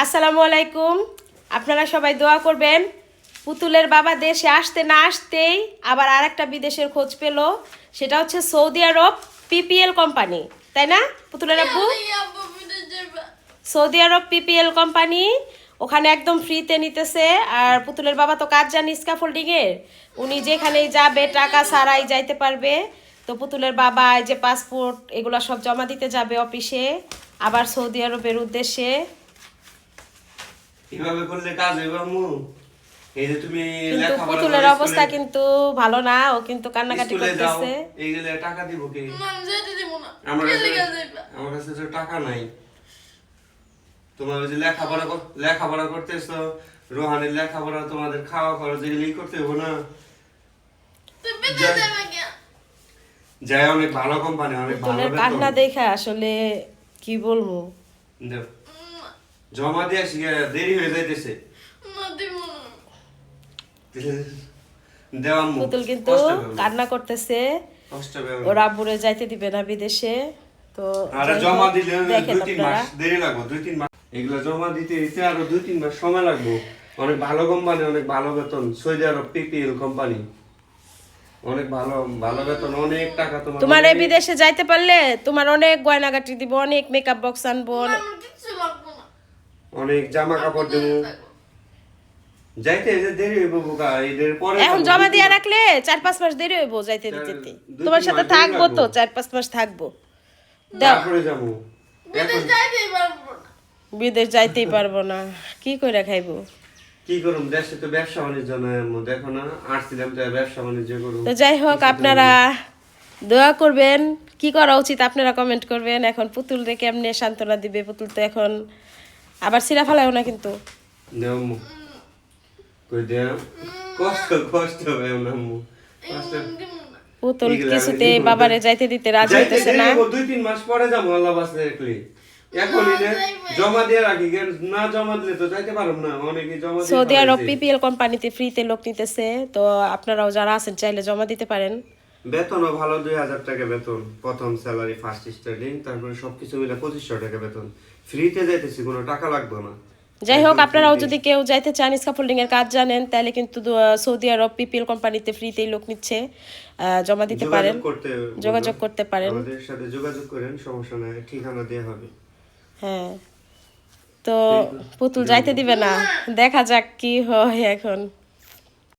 আসসালামু আলাইকুম। আপনারা সবাই দোয়া করবেন। পুতুলের বাবা দেশে আসতে না আসতেই আবার আরেকটা বিদেশের খোঁজ পেল, সেটা হচ্ছে সৌদি আরব পিপিএল কোম্পানি, তাই না পুতুলের আব্বু? সৌদি আরব পিপিএল কোম্পানি ওখানে একদম ফ্রিতে নিতেছে। আর পুতুলের বাবা তো কাজ জানি স্ক্যাফোল্ডিং এর, উনি যেখানেই যাবে টাকা ছাড়াই যাইতে পারবে। তো পুতুলের বাবা এই যে পাসপোর্ট এগুলো সব জমা দিতে যাবে অফিসে, আবার সৌদি আরবের উদ্দেশ্যে। এভাবে করলে কাজ হইব আম্মু? এই যে তুমি কিন্তু লেখাপড়া পুতুলের করে অবস্থা কিন্তু ভালো না, ও কিন্তু কান্নাকাটি স্কুলে যাও, করতেছে। এইগুলা টাকা দিব কে? আমার আমার কাছে তো টাকা নাই। তোমার ওই যে লেখাপড়া করতেছো, রোহানের লেখাপড়া, তোমাদের খাওয়া খরচ এগুলি করতে হবো না? যাই অনেক ভালো কোম্পানি, অনেক ভালো পুতুলের বেতন। কান্না দেখা আসলে কি বলবো। দেও। জমা দিয়ে আসি, দেরি হয়ে যাইতেছে। দেও আম্মু, পুতুল কিন্তু কষ্ট পেও না, কান্না করতেছে, কষ্ট পেও না। ওর আব্বুরে যাইতে দিবে না বিদেশে। তো আরে যাই জমা হোক, দিলে দেখেন 2-3 আপনারা। মাস দেরি লাগবে, 2-3 মাস। এগুলো জমা দিতে আরো 2-3 মাস সময় লাগবে। অনেক ভালো কোম্পানি, অনেক ভালো বেতন। সৌদি আরব পিপিএল কোম্পানি, অনেক ভালো ভালো বেতন, অনেক টাকা তোমার। তোমার এই বিদেশে যাইতে পারলে তোমার অনেক গয়নাগাটি দিব, অনেক মেকআপ বক্স আনবো, অনেক জামা কাপড় দেবো। যাইতে এই যে দেরি হইব বোকা, ঈদের পরে এখন যাবো, জমা 2-3 দিয়ে মাস। রাখলে 4-5 মাস দেরি হইব যাইতে দিতে। 2-3 তোমার সাথে মাস দেরি থাকবো তো, লাগবো। 4-5 মাস থাকবো। দাও, তারপরে যাবো। এখন বিদেশ যাইতেই পারবো না, কি কইরা খাইবো? কি করুম, দেশে তো ব্যবসা বাণিজ্য নাই আম্মু, দেখো না আসছিলাম তো ব্যবসা বাণিজ্য করুম। তো যাই হোক, আপনারা দোয়া করবেন। কি করা উচিত আপনারা কমেন্ট করবেন। এখন পুতুল রে কেমনে সান্ত্বনা দিবে? পুতুল তো এখন আবার সিরা ফেলাও না কিন্তু। দেও আম্মু, কই দেও, কষ্ট হয় না আম্মু, কষ্ট। পুতুল এগুলা কিছুতে এগুলো বাবারে যাইতে দিতে রাজি যাইতে হইতেছে না। দেরি হইবো, 2-3 মাস পরে যাবো আল্লাহ বাঁচতে রাখলে। এখনই না জমা দিয়ে রাখি, না জমা দিলে তো যাইতে পারব না। অনেকে জমা দিয়ে সৌদি আরব ফেলাইছে। পিপিএল কোম্পানিতে ফ্রিতে লোক নিতেছে, তো আপনারাও যারা আছেন চাইলে জমা দিতে পারেন। বেতনও ভালো, 2000 টাকা বেতন প্রথম স্যালারি, ফার্স্ট স্টার্টিং, তারপরে সবকিছু মিলে 2500 টাকা বেতন। ফ্রিতে যাইতেছি, কোনো টাকা লাগবে না। যাই হোক, একদম আপনারাও free-তে। যদি কেউ যাইতে চান, স্ক্যাফোল্ডিং এর কাজ জানেন, তাহলে কিন্তু সৌদি আরব পিপিএল কোম্পানিতে ফ্রিতেই লোক নিচ্ছে, জমা দিতে পারেন, যোগাযোগ করতে পারেন। আমাদের সাথে যোগাযোগ করেন, সমস্যা নাই, ঠিকানা দেয়া হবে। হ্যাঁ, তো পুতুল যাইতে দিবে না, দেখা যাক কি হয় এখন।